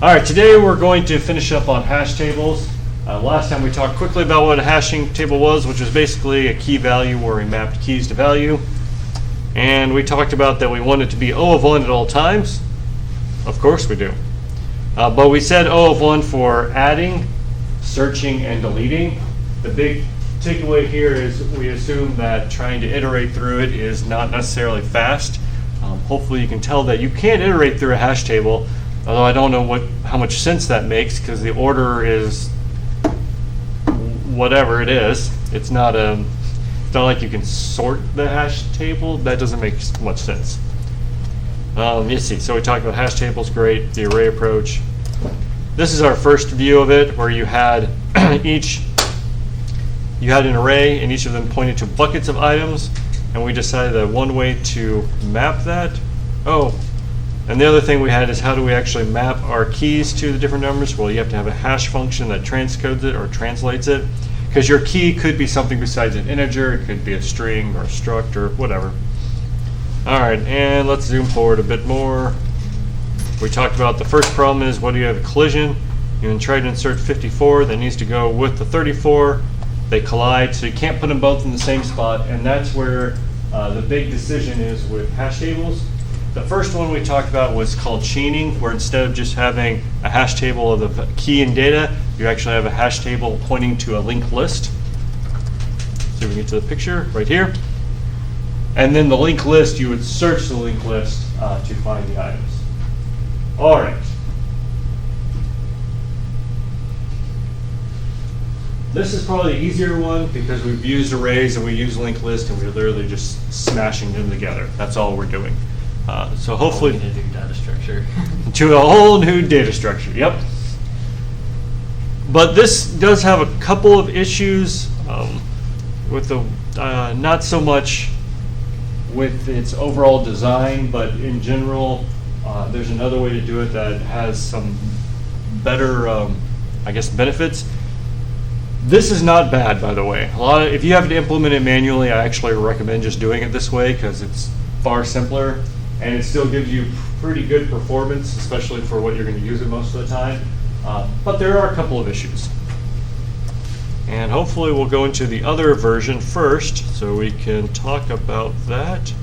All right, today we're going to finish up on hash tables. Last time we talked quickly about what a hashing table was, which was basically a key value where we mapped keys to value. And we talked about that we want it to be O of 1 at all times. Of course we do. But we said O of 1 for adding, searching, and deleting. The big takeaway here is we assume that trying to iterate through it is not necessarily fast. Hopefully you can tell that you can't iterate through a hash table, although I don't know how much sense that makes because the order is whatever it is. It's not like you can sort the hash table. That doesn't make much sense. You see, so we talked about hash tables, great, the array approach. This is our first view of it where you had you had an array and each of them pointed to buckets of items, and we decided that one way to map that. Oh, and the other thing we had is how do we actually map our keys to the different numbers? Well, you have to have a hash function that transcodes it or translates it, because your key could be something besides an integer. It could be a string or a struct or whatever. All right, and let's zoom forward a bit more. We talked about the first problem is what do you have a collision? You can try to insert 54 that needs to go with the 34. They collide, so you can't put them both in the same spot, and that's where the big decision is with hash tables. The first one we talked about was called chaining, where instead of just having a hash table of the key and data, you actually have a hash table pointing to a linked list. So we get to the picture right here. And then the linked list, you would search the linked list to find the items. All right. This is probably the easier one because we've used arrays and we use linked list and we're literally just smashing them together. That's all we're doing. So hopefully to do data structure. To a whole new data structure. Yep. But this does have a couple of issues with the not so much with its overall design, but in general, there's another way to do it that has some better, I guess, benefits. This is not bad, by the way. If you have to implement it manually, I actually recommend just doing it this way because it's far simpler and it still gives you pretty good performance, especially for what you're going to use it most of the time. But there are a couple of issues. And hopefully we'll go into the other version first so we can talk about that.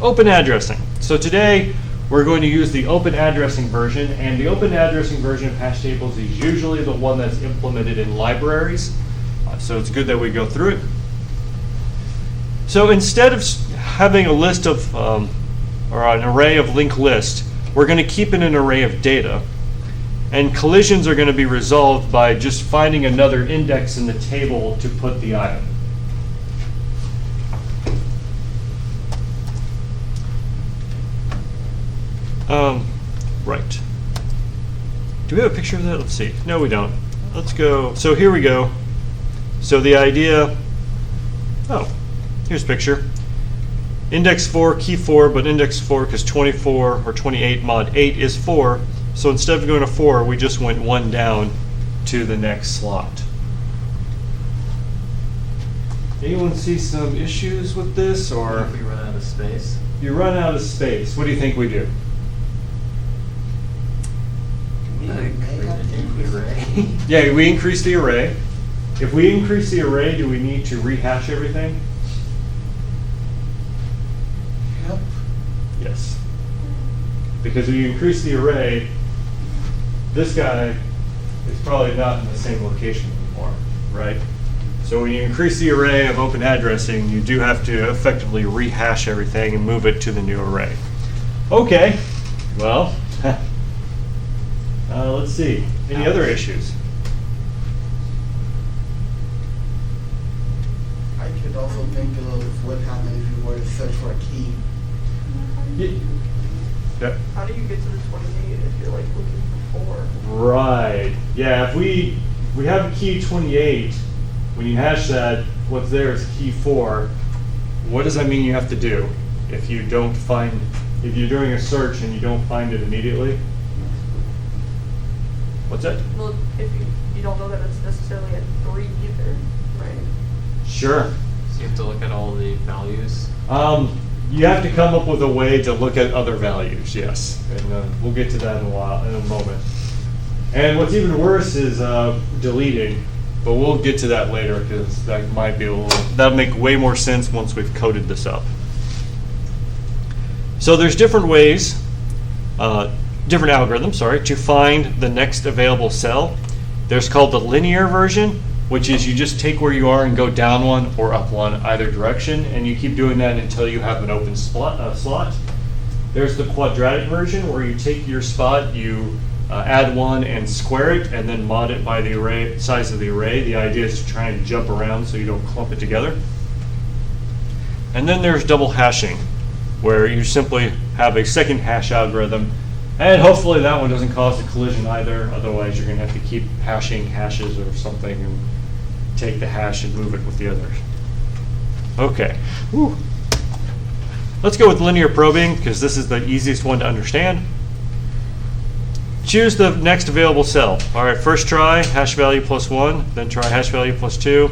Open addressing. So today we're going to use the open addressing version, and the open addressing version of hash tables is usually the one that's implemented in libraries. So it's good that we go through it. So instead of having a list of, or an array of linked lists, we're going to keep in an array of data. And collisions are going to be resolved by just finding another index in the table to put the item. Right. Do we have a picture of that? Let's see. No, we don't. Let's go. So here we go. So the idea, here's a picture. Index 4, key 4, but index 4 because 24 or 28 mod 8 is 4. So instead of going to 4, we just went 1 down to the next slot. Anyone see some issues with this? Or if we run out of space? You run out of space. What do you think we do? Yeah, we increase the array. If we increase the array, do we need to rehash everything? Yep. Yes. Because if you increase the array, this guy is probably not in the same location anymore, right? So when you increase the array of open addressing, you do have to effectively rehash everything and move it to the new array. Okay, well, let's see. Any other issues? I could also think of what happened if you were to search for a key. Yeah. How do you get to the 28 if you're like looking for 4? Right. Yeah, if we have a key 28, when you hash that, what's there is key 4. What does that mean you have to do if you're doing a search and you don't find it immediately? What's that? Well, if you don't know that it's necessarily a 3 either, right? Sure. So you have to look at all the values? You have to come up with a way to look at other values, yes. And we'll get to that in a moment. And what's even worse is deleting, but we'll get to that later because that might be that'll make way more sense once we've coded this up. So there's different ways, different algorithms, to find the next available cell. There's called the linear version, which is you just take where you are and go down one or up one, either direction, and you keep doing that until you have an open slot. There's the quadratic version, where you take your spot, you add one and square it, and then mod it by the array size of the array. The idea is to try and jump around so you don't clump it together. And then there's double hashing, where you simply have a second hash algorithm. And hopefully that one doesn't cause a collision either. Otherwise, you're going to have to keep hashing hashes or something and take the hash and move it with the others. Okay. Whew. Let's go with linear probing because this is the easiest one to understand. Choose the next available cell. All right, first try hash value +1, then try hash value +2.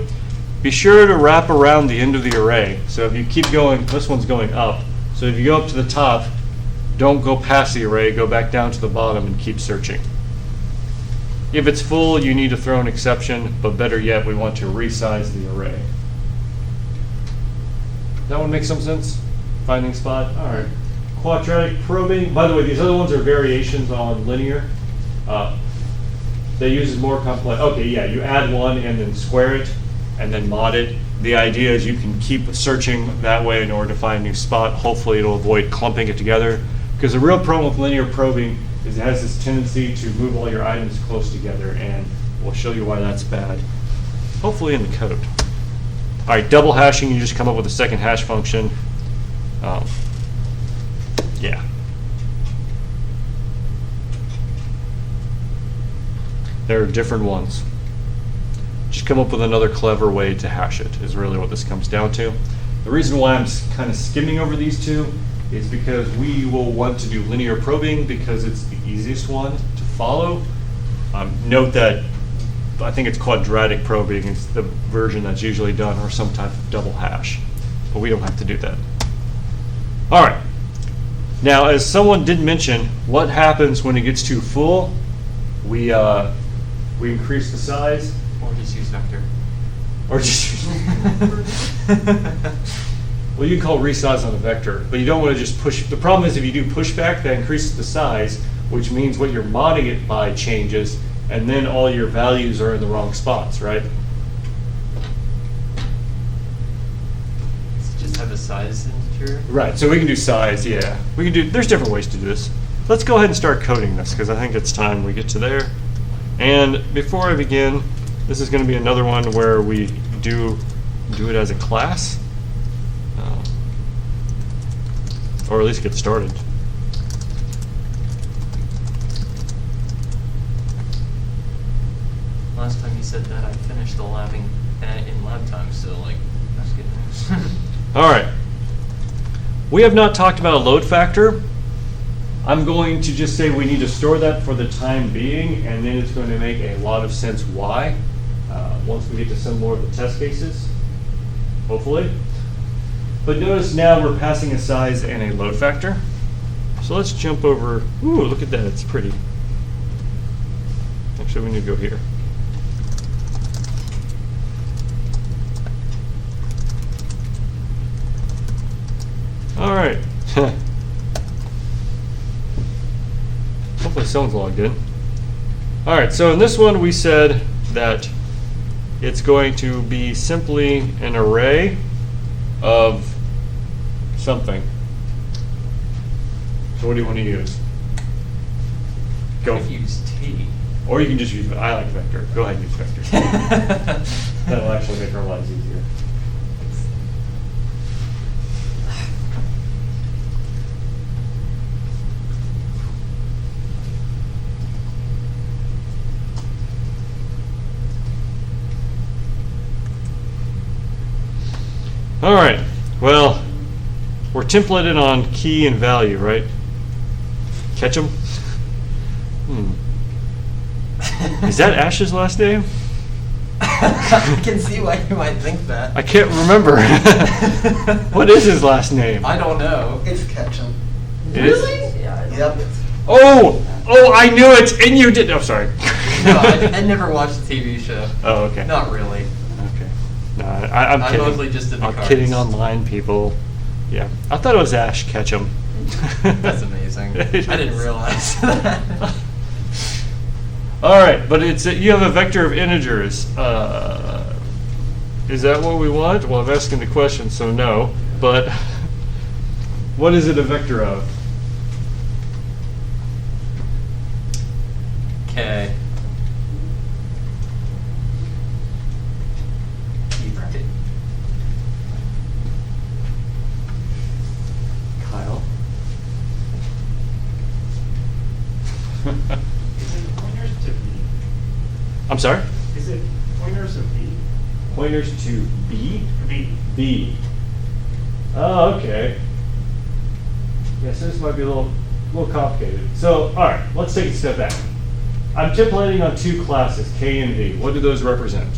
Be sure to wrap around the end of the array. So if you keep going, this one's going up. So if you go up to the top, don't go past the array, go back down to the bottom and keep searching. If it's full, you need to throw an exception, but better yet, we want to resize the array. That one makes some sense? Finding spot? All right. Quadratic probing. By the way, these other ones are variations on linear. They use more complex. Okay, yeah, you add one and then square it and then mod it. The idea is you can keep searching that way in order to find a new spot. Hopefully it'll avoid clumping it together. Because the real problem with linear probing is it has this tendency to move all your items close together, and we'll show you why that's bad, hopefully in the code. All right, double hashing, you just come up with a second hash function. Yeah. There are different ones. Just come up with another clever way to hash it is really what this comes down to. The reason why I'm kind of skimming over these two is because we will want to do linear probing because it's the easiest one to follow. Note that I think it's quadratic probing is the version that's usually done, or some type of double hash, but we don't have to do that. All right. Now, as someone did mention, what happens when it gets too full? We increase the size. Or just use vector. Or just well, you can call resize on a vector, but you don't want to just push. The problem is if you do pushback, that increases the size, which means what you're modding it by changes, and then all your values are in the wrong spots, right? Just have a size integer? Right, so we can do size, yeah. We can do, there's different ways to do this. Let's go ahead and start coding this, because I think it's time we get to there. And before I begin, this is going to be another one where we do it as a class. Or at least get started. Last time you said that, I finished the labbing in lab time, so like, that's good news. All right. We have not talked about a load factor. I'm going to just say we need to store that for the time being, and then it's going to make a lot of sense why once we get to some more of the test cases, hopefully. But notice now we're passing a size and a load factor. So let's jump over. Ooh, look at that, it's pretty. Actually, we need to go here. All right. Hopefully someone's logged in. All right, so in this one we said that it's going to be simply an array of something. So what do you want to use? Go. I use T. Or you can just use, I like vector. Go ahead and use vector. That'll actually make our lives easier. All right, well, we're templated on key and value, right? Catch 'em? Is that Ash's last name? I can see why you might think that. I can't remember. What is his last name? I don't know. It's Ketchum. It is? Yeah. Yep. Oh, I knew it, and you did. Oh, sorry. I never watched the TV show. Oh, okay. Not really. Okay. No, I'm I kidding. mostly just did the I'm cards. kidding online, people. Yeah. I thought it was Ash Ketchum. That's amazing. I It didn't is. realize that. All right, but it's you have a vector of integers. Is that what we want? Well, I'm asking the question, so no. But what is it a vector of? Okay. Right. Kyle. Is it pointers to B? I'm sorry? Is it pointers of B? Pointers to B? B. B. Oh, okay. Yes, this might be a little complicated. So, all right, let's take a step back. I'm templating on two classes, K and V. What do those represent?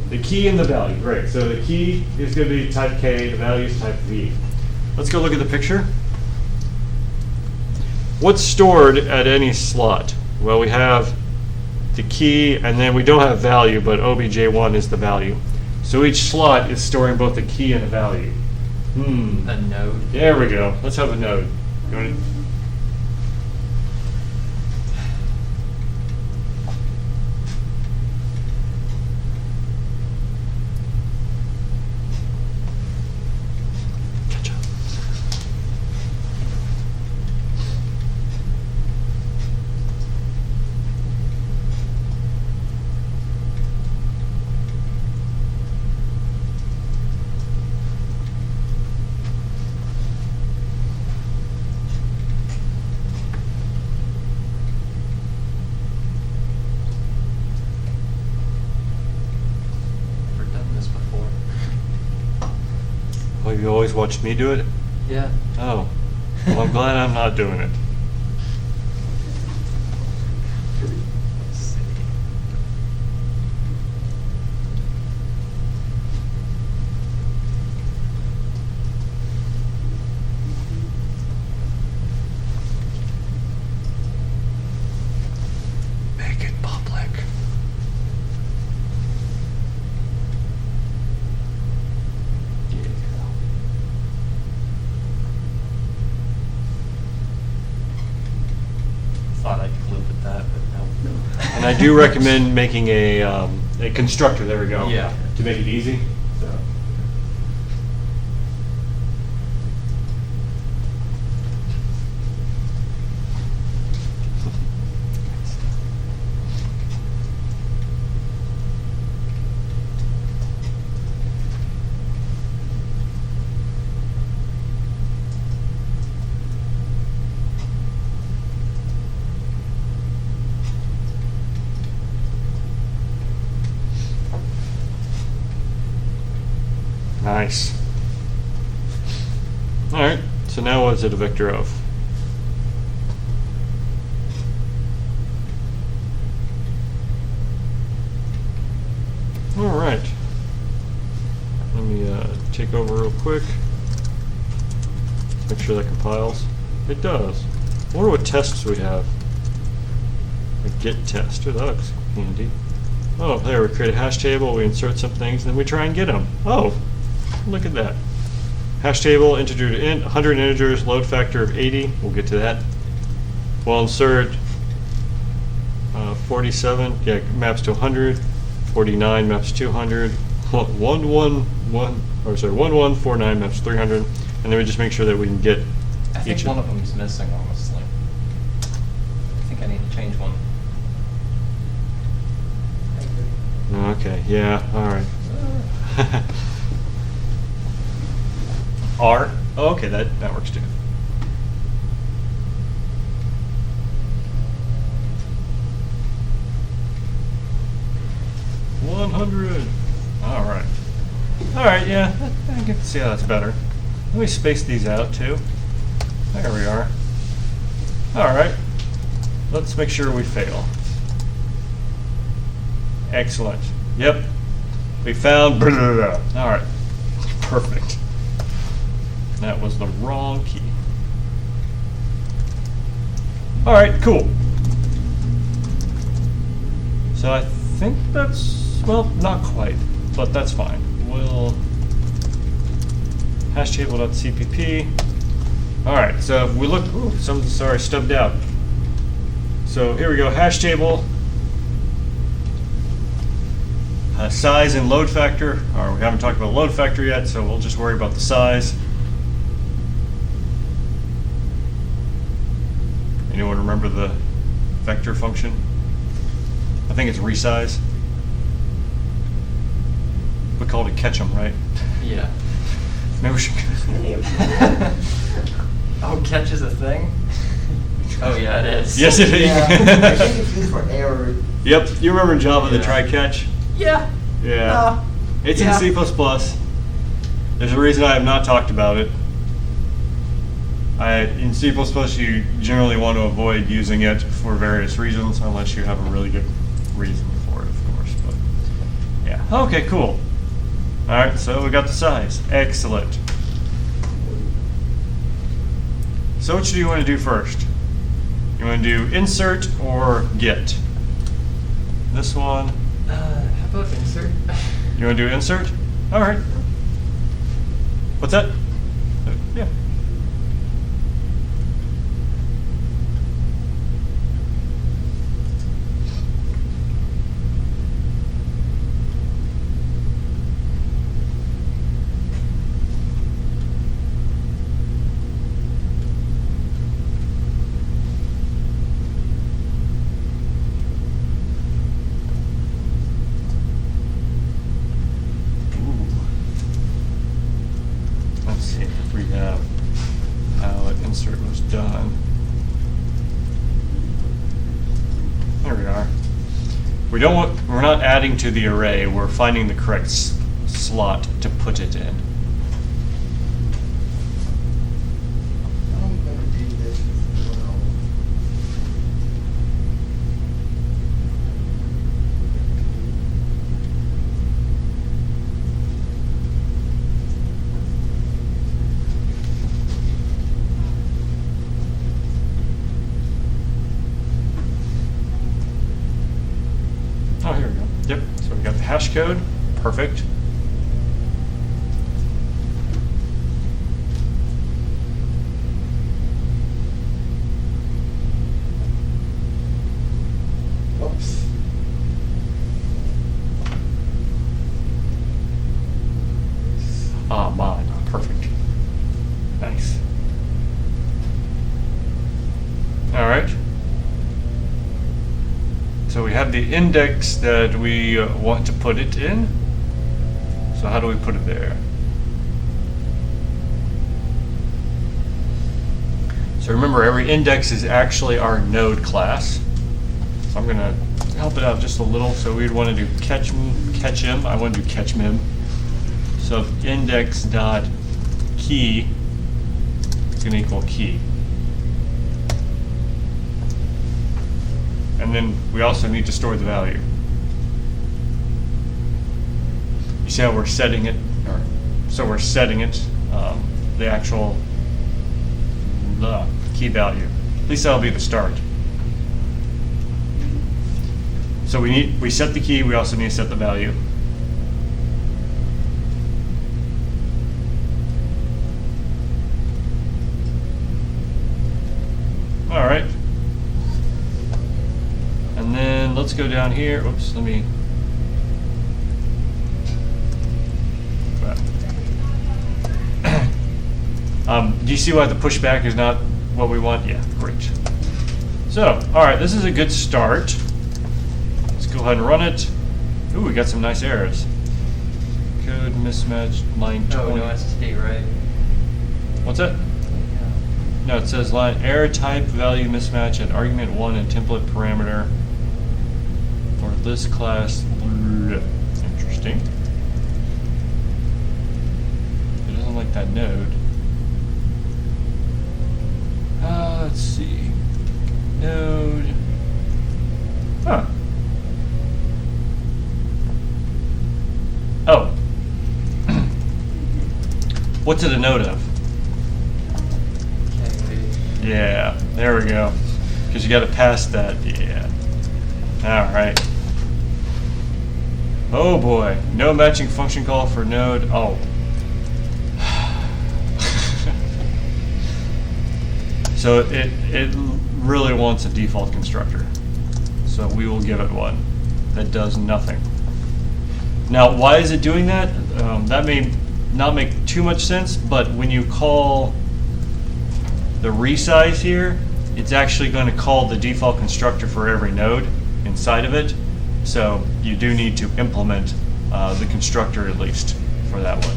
The key and the value. Great. So the key is going to be type K, the value is type V. Let's go look at the picture. What's stored at any slot? Well, we have the key, and then we don't have value, but obj1 is the value. So each slot is storing both the key and the value. A node. There we go. Let's have a node. You want to- Catch up. Never done this before. Oh, you always watched me do it? Yeah. Oh. Well, I'm glad I'm not doing it. Let's see. Make it public. Thought I could live with that, but no. And I do recommend making a constructor. There we go. Yeah. To make it easy. So. Nice. All right. So now what is it a vector of? All right. Let me take over real quick. Make sure that compiles. It does. I wonder what tests we have. A get test. Oh, that looks handy. Oh, there, we create a hash table, we insert some things, and then we try and get them. Oh, look at that. Hash table, integer to int, 100 integers, load factor of 80. We'll get to that. We'll insert 47, yeah, maps to 100. 49 maps 200. 1149 maps 300. And then we just make sure that we can get I think each one of them is missing, honestly. I think I need to change one. Okay, yeah, all right. R? Oh, okay, that works too. $100. All right. All right, yeah, I can see how that's better. Let me space these out too. There we are. All right. Let's make sure we fail. Excellent. Yep. We found. All right. Perfect. That was the wrong key. All right, cool. So I think that's, well, not quite, but that's fine. We'll hash table.cpp. All right, so if we look, ooh, sorry, stubbed out. So here we go, hash table, size and load factor. Or we haven't talked about load factor yet, so we'll just worry about the size. Anyone remember the vector function? I think it's resize. We called it catch 'em, right? Yeah. Maybe we should. Oh, catch is a thing? Oh, yeah, it is. Yes, it is. Yeah, I think it's used for error. Yep, you remember in Java the Yeah. try catch? Yeah. Yeah. It's yeah. in C++. There's a reason I have not talked about it. In C++, you generally want to avoid using it for various reasons, unless you have a really good reason for it, of course. But yeah. Okay, cool. All right, so we got the size. Excellent. So which do you want to do first? You want to do insert or get? This one. How about insert? You want to do insert? All right. What's that? Yeah. Let's see if we have how an insert was done. There we are. We're not adding to the array, we're finding the correct slot to put it in. I'm gonna do this as well. Oh, here we go. Yep, so we got the hash code, perfect. Oops. Ah, mod, perfect. Nice. All right. So we have the index that we want to put it in. So how do we put it there? So remember, every index is actually our node class. So I'm going to help it out just a little. So we'd want to do catch him. I want to do catch mim. So index dot key is going to equal key. And then we also need to store the value. You see how we're setting it? So we're setting it, the actual key value. At least that'll be the start. So we set the key, we also need to set the value. All right. And then let's go down here. Oops, let me. Do you see why the pushback is not what we want? Yeah, great. So, all right, this is a good start. Let's go ahead and run it. Ooh, we got some nice errors. Code mismatch, line 20. Oh, no STD, right? What's that? No, it says line error type value mismatch at argument 1 and template parameter for list class. Interesting. It doesn't like that node. Let's see. Node. Huh. Oh. What's it a node of? Yeah, there we go. Because you got to pass that. Yeah. All right. Oh boy, no matching function call for node. Oh. So it really wants a default constructor. So we will give it one that does nothing. Now, why is it doing that? That may not make too much sense, but when you call the resize here, it's actually going to call the default constructor for every node inside of it. So you do need to implement the constructor at least for that one.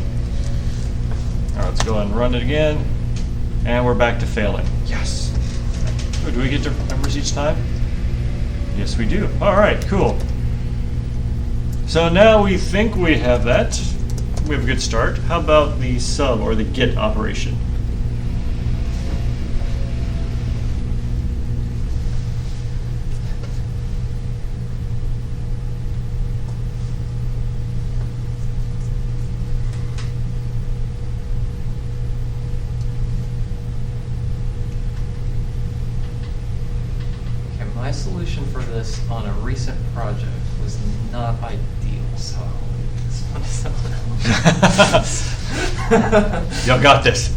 All right, let's go ahead and run it again. And we're back to failing. Yes. Oh, do we get different numbers each time? Yes, we do. All right, cool. So now we think we have that. We have a good start. How about the sub or the get operation? Okay, my solution for this on a recent project was not ideal, so I'll leave this one to someone else. Y'all got this.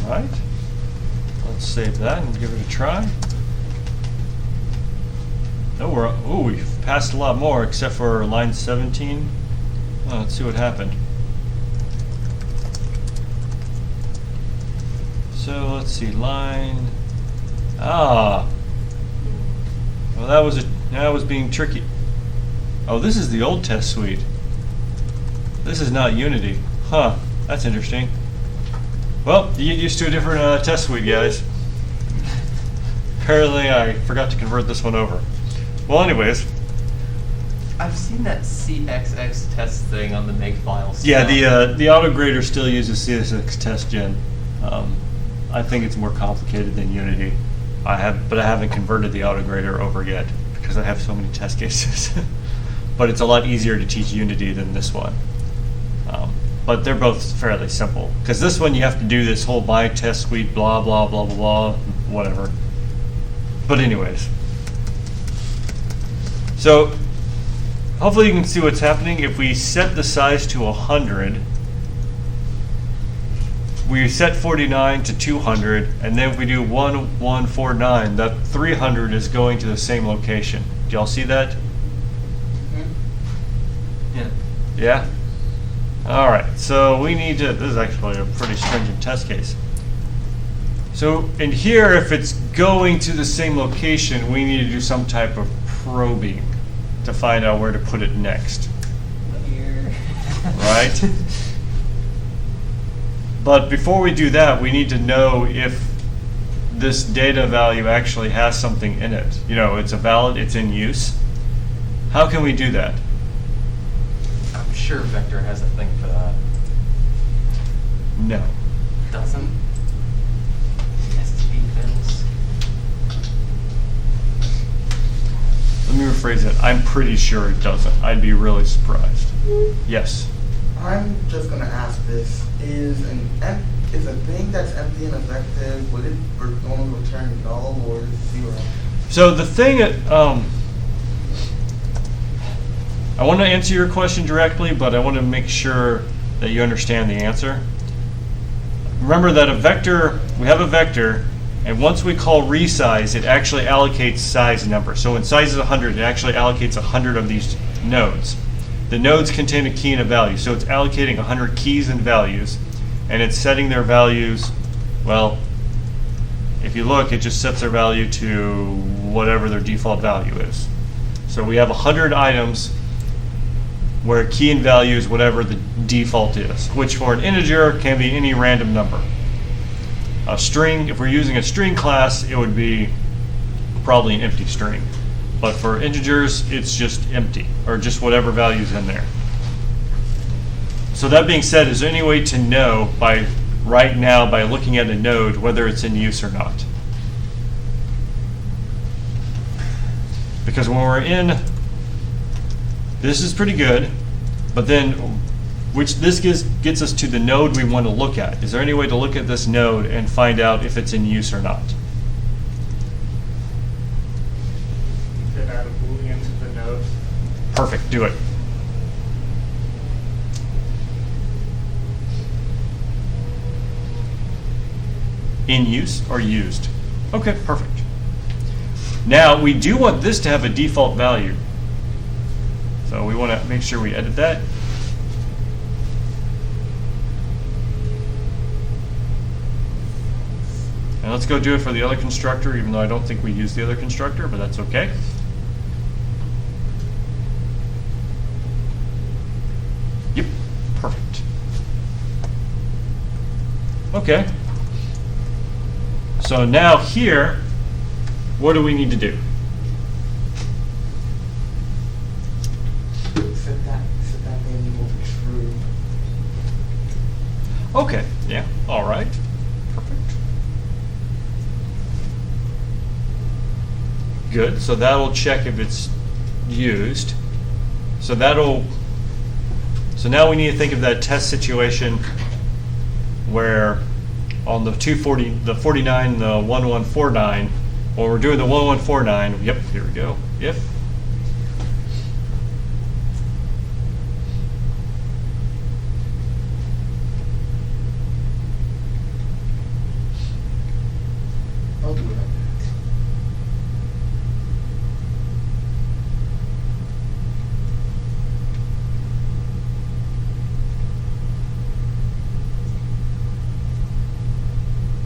Right. Let's save that and give it a try. Oh, we've passed a lot more except for line 17. Oh, let's see what happened. So let's see, line. Well, that was being tricky. Oh, this is the old test suite. This is not Unity. Huh, that's interesting. Well, you get used to a different test suite, guys. Apparently, I forgot to convert this one over. Well, anyways. I've seen that CXX test thing on the makefile stuff. Yeah, the autograder still uses CSX test gen. I think it's more complicated than Unity. But I haven't converted the autograder over yet because I have so many test cases. But it's a lot easier to teach Unity than this one. But they're both fairly simple. Because this one you have to do this whole by test suite, blah, blah, blah, blah, blah, whatever. But anyways. So, hopefully you can see what's happening. If we set the size to 100, we set 49 to 200, and then if we do 1149, that 300 is going to the same location. Do y'all see that? Yeah. Yeah? Alright, so we need to, this is actually a pretty stringent test case. So in here, if it's going to the same location, we need to do some type of probing to find out where to put it next. Here. Right? But before we do that, we need to know if this data value actually has something in it. You know, it's it's in use. How can we do that? I'm sure Vector has a thing for that. No. Doesn't? STD bills. Let me rephrase it. I'm pretty sure it doesn't. I'd be really surprised. Yes. I'm just gonna ask this: is a thing that's empty in a vector, would it normally return null or zero? So the thing I want to answer your question directly, but I want to make sure that you understand the answer. Remember that we have a vector, and once we call resize, it actually allocates size number. So when size is 100, it actually allocates 100 of these nodes. The nodes contain a key and a value, so it's allocating 100 keys and values, and it's setting their values, well, if you look, it just sets their value to whatever their default value is. So we have 100 items where key and value is whatever the default is, which for an integer can be any random number. A string, if we're using a string class, it would be probably an empty string. But for integers, it's just empty, or just whatever value's in there. So that being said, is there any way to know right now by looking at a node whether it's in use or not? Because when we're in, this is pretty good, but then this gets us to the node we want to look at. Is there any way to look at this node and find out if it's in use or not? You could add a boolean to the node. Perfect, do it. In use or used? Okay, perfect. Now, we do want this to have a default value. So we want to make sure we edit that. And let's go do it for the other constructor, even though I don't think we use the other constructor, but that's okay. Yep, perfect. Okay. So now here, what do we need to do? Set that variable to true. Okay, yeah, all right, perfect. Good, so that'll check if it's used. So now we need to think of that test situation where on the 49, the 1149, when we're doing the 1149, yep, here we go, if. I'll do it like that.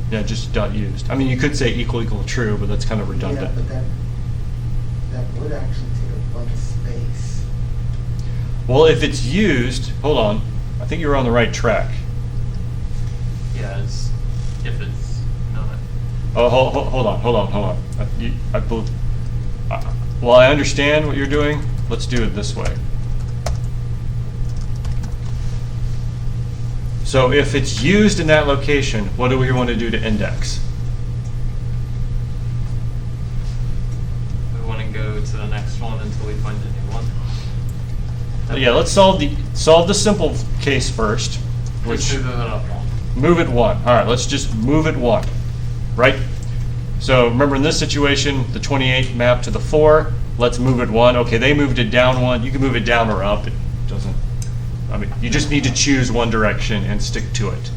Yeah, just dot used. I mean, you could say equal true, but that's kind of redundant. Yeah, but that would actually take a bunch of space. Well, if it's used, hold on, I think you're on the right track. Yeah, if it's not. Oh, hold on. Well, I understand what you're doing. Let's do it this way. So if it's used in that location, what do we want to do to index? We want to go to the next one until we find a new one. Yeah, let's solve the simple case first, which Just move it up one. move it 1. All right, let's just move it 1, right? So remember in this situation, the 28 mapped to the 4. Let's move it 1. Okay, they moved it down 1. You can move it down or up. It doesn't. I mean, you just need to choose one direction and stick to it.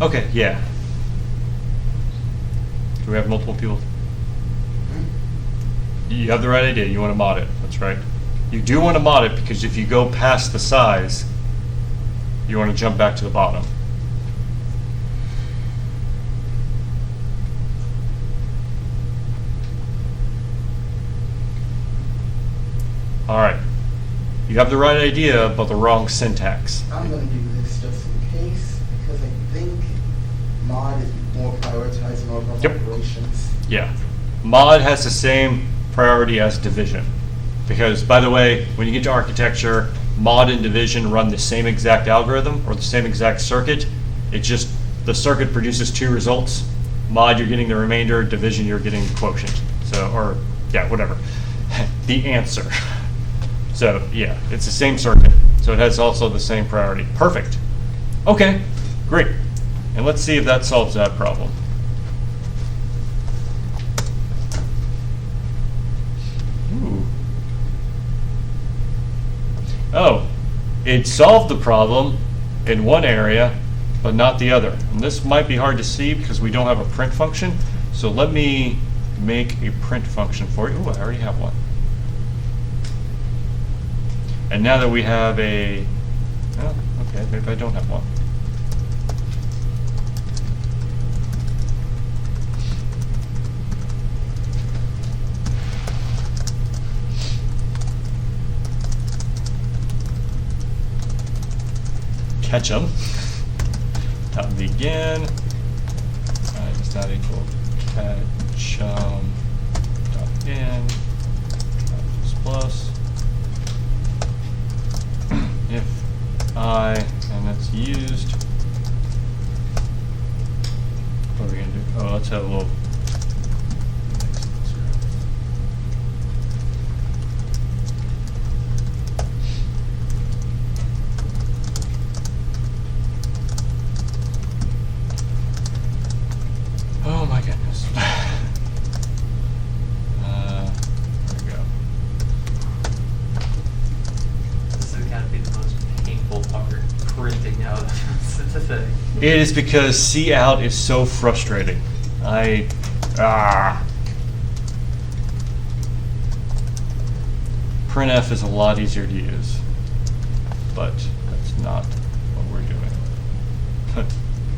Okay, yeah. Do we have multiple people? You have the right idea. You want to mod it. That's right. You do want to mod it because if you go past the size, you want to jump back to the bottom. All right. You have the right idea, but the wrong syntax. I'm going to do this just in case, because I think mod is more prioritizing all of our Yep. operations. Yeah. Mod has the same priority as division. Because, by the way, when you get to architecture, mod and division run the same exact algorithm or the same exact circuit. It just, the circuit produces 2 results. Mod, you're getting the remainder. Division, you're getting the quotient. So, or, yeah, whatever. The answer. So, yeah, it's the same circuit. So it has also the same priority. Perfect. Okay, great. And let's see if that solves that problem. Ooh. Oh, it solved the problem in one area, but not the other. And this might be hard to see because we don't have a print function. So let me make a print function for you. Ooh, I already have one. And now that we have a, oh, okay, maybe I don't have one. catch them. Begin does not equal catch dot in plus if I, and that's used. What are we gonna do? Oh, let's have a little. Oh my goodness. There we go. This is gotta be the most painful part, printing out the thing. It is because C out is so frustrating. Printf is a lot easier to use, but that's not what we're doing.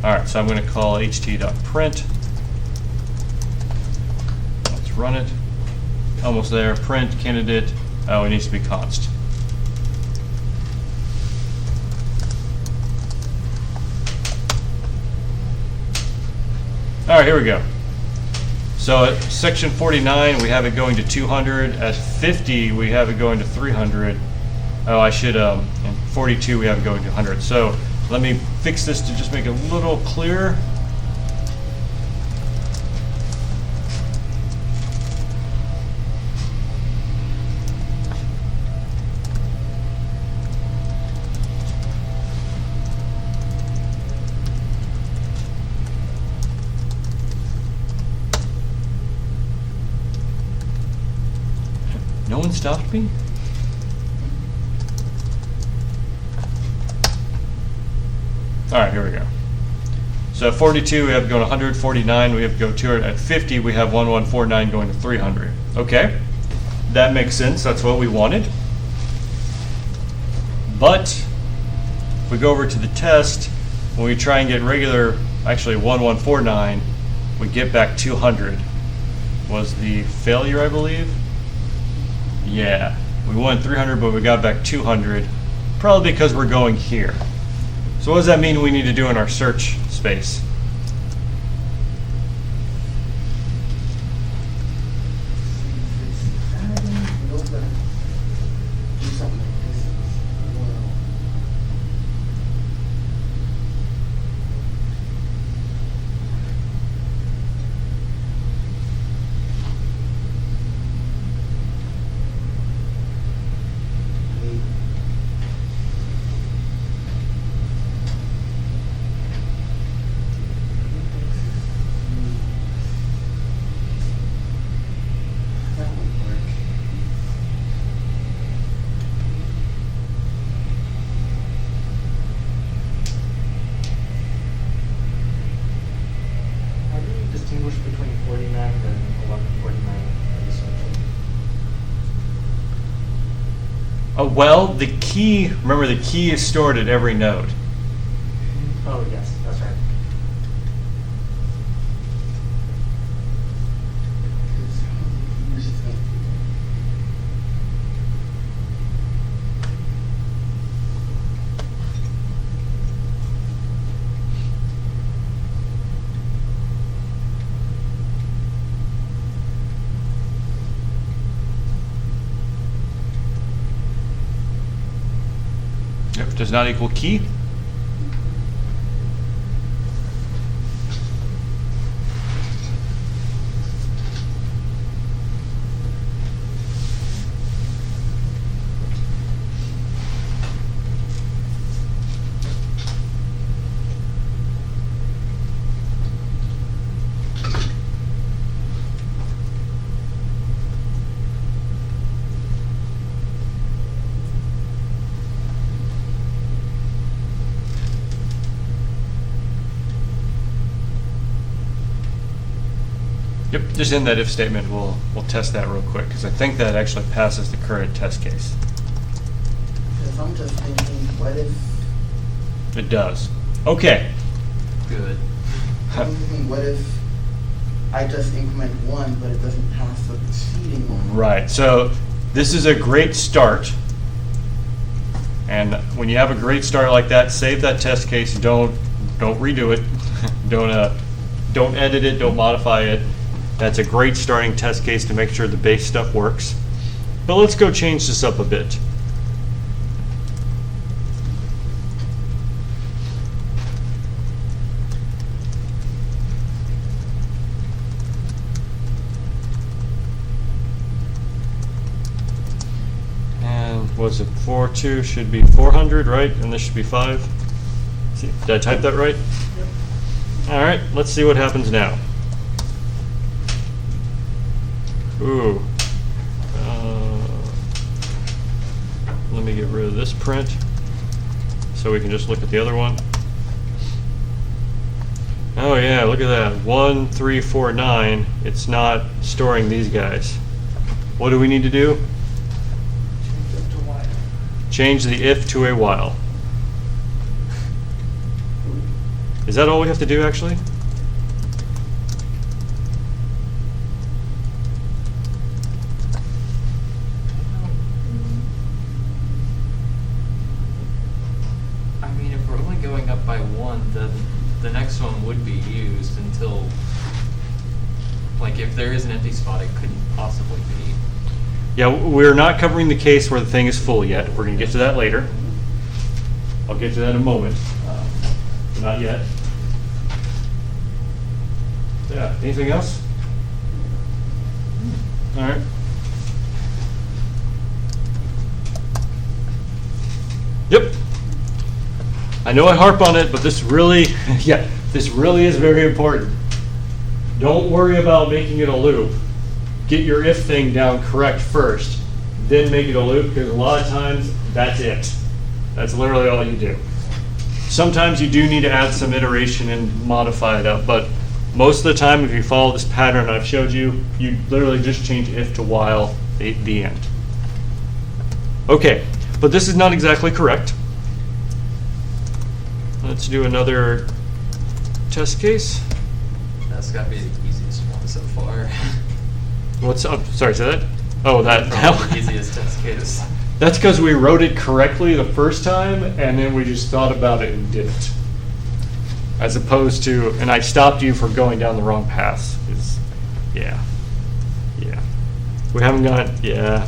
All right, so I'm going to call ht.print. Let's run it. Almost there. Print candidate. Oh, it needs to be const. All right, here we go. So at section 49, we have it going to 200. At 50, we have it going to 300. Oh, I should, in 42, we have it going to 100. So let me fix this to just make it a little clearer. No one stopped me? All right, here we go. So at 42, we have to go to 100. 49, we have to go to 200. At 50, we have 1149 going to 300. Okay, that makes sense. That's what we wanted. But if we go over to the test, when we try and get regular, actually 1149, we get back 200. Was the failure, I believe? Yeah, we won 300, but we got back 200, probably because we're going here. So what does that mean we need to do in our search space? How do you distinguish between 49 and 1149 in the search? Well, the key, remember the key is stored at every node. Oh, yes, that's right. Yep, does not equal key. Yep, just in that if statement, we'll test that real quick, because I think that actually passes the current test case. Because I'm just thinking, what if, It does. Okay. Good. I'm thinking, what if I just increment one, but it doesn't pass the preceding one? Right, so this is a great start. And when you have a great start like that, save that test case. Don't redo it. Don't edit it. Don't modify it. That's a great starting test case to make sure the base stuff works. But let's go change this up a bit. Was it 42? Should be 400, right? And this should be 5. See, did I type that right? Yep. All right, let's see what happens now. Ooh. Let me get rid of this print so we can just look at the other one. Oh yeah, look at that. 1, 3, 4, 9. It's not storing these guys. What do we need to do? Change the if to a while. Is that all we have to do, actually? I mean, if we're only going up by 1, then the next one would be used until, like, if there is an empty spot, it couldn't possibly be. Yeah, we're not covering the case where the thing is full yet. We're going to get to that later. I'll get to that in a moment. Not yet. Yeah, anything else? All right. Yep. I know I harp on it, but this really, yeah, this really is very important. Don't worry about making it a loop. Get your if thing down correct first, then make it a loop, because a lot of times that's it. That's literally all you do. Sometimes you do need to add some iteration and modify it up, but most of the time if you follow this pattern I've showed you, you literally just change if to while at the end. Okay, but this is not exactly correct. Let's do another test case. That's got to be the easiest one so far. What's up? Sorry, say that? Oh, that Probably the easiest test case. That's because we wrote it correctly the first time, and then we just thought about it and did it. As opposed to, and I stopped you from going down the wrong path. Yeah. We haven't gone, yeah.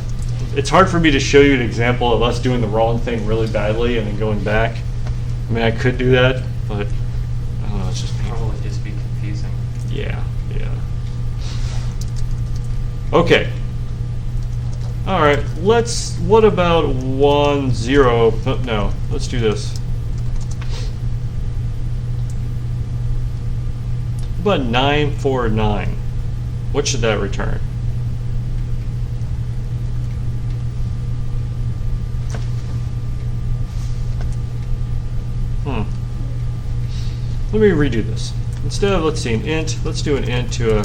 It's hard for me to show you an example of us doing the wrong thing really badly and then going back. I mean, I could do that, but I don't know, it's just painful. Probably just be confusing. Yeah. Okay. All right, what about 1, 0, no, let's do this. What about 9, 4, 9? What should that return? Let me redo this. Instead of, let's see, an int, let's do an int to a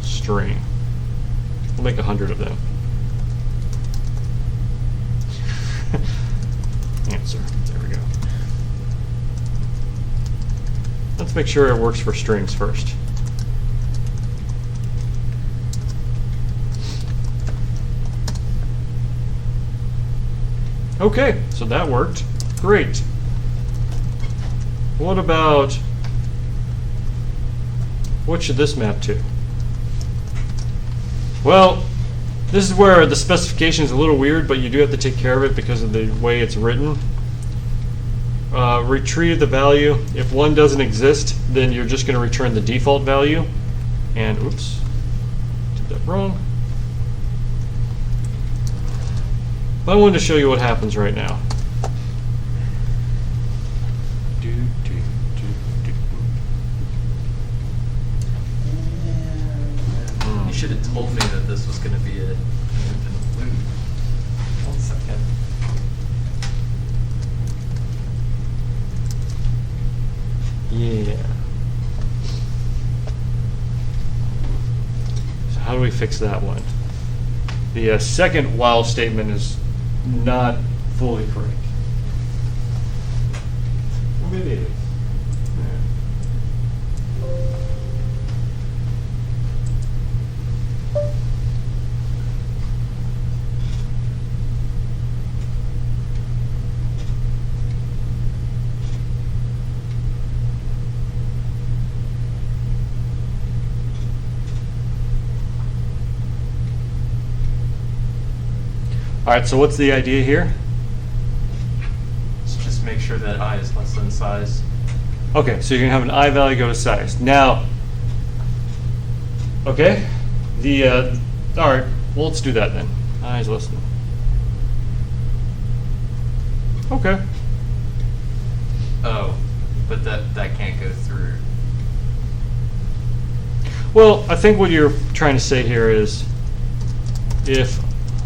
string. We'll make 100 of them. Answer. There we go. Let's make sure it works for strings first. Okay, so that worked. Great. What about, what should this map to? Well, this is where the specification is a little weird, but you do have to take care of it because of the way it's written. Retrieve the value. If 1 doesn't exist, then you're just going to return the default value. And, oops, did that wrong. But I wanted to show you what happens right now. You should have told me that this was going to be an infinite loop. 1 second. Yeah. So how do we fix that one? The second while statement is not fully correct. Or maybe it is. All right, so what's the idea here? Let's just make sure that I is less than size. Okay, so you're gonna have an I value go to size. Now, okay, all right, well, let's do that then. I is less than. Okay. Oh, but that can't go through. Well, I think what you're trying to say here is if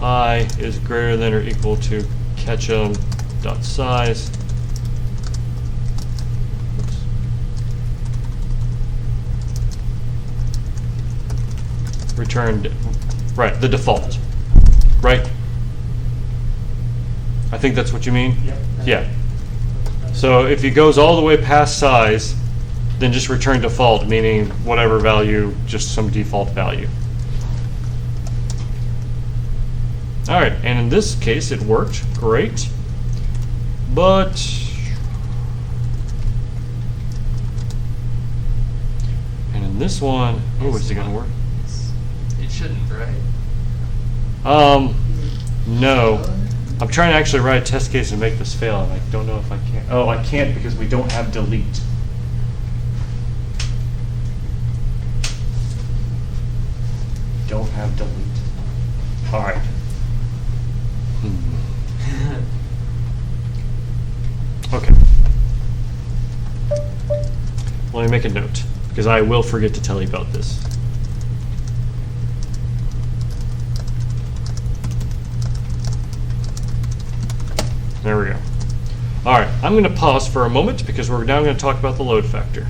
I is greater than or equal to ketchum dot size. Oops. Returned, right, the default, right? I think that's what you mean? Yep. Yeah. So if it goes all the way past size, then just return default, meaning whatever value, just some default value. All right, and in this case, it worked great, but and in this one, oh, is it gonna work? It shouldn't, right? No. I'm trying to actually write a test case and make this fail, and I don't know if I can. Oh, I can't because we don't have delete. Don't have delete. All right. Okay. Let me make a note, because I will forget to tell you about this. There we go. All right, I'm going to pause for a moment because we're now going to talk about the load factor.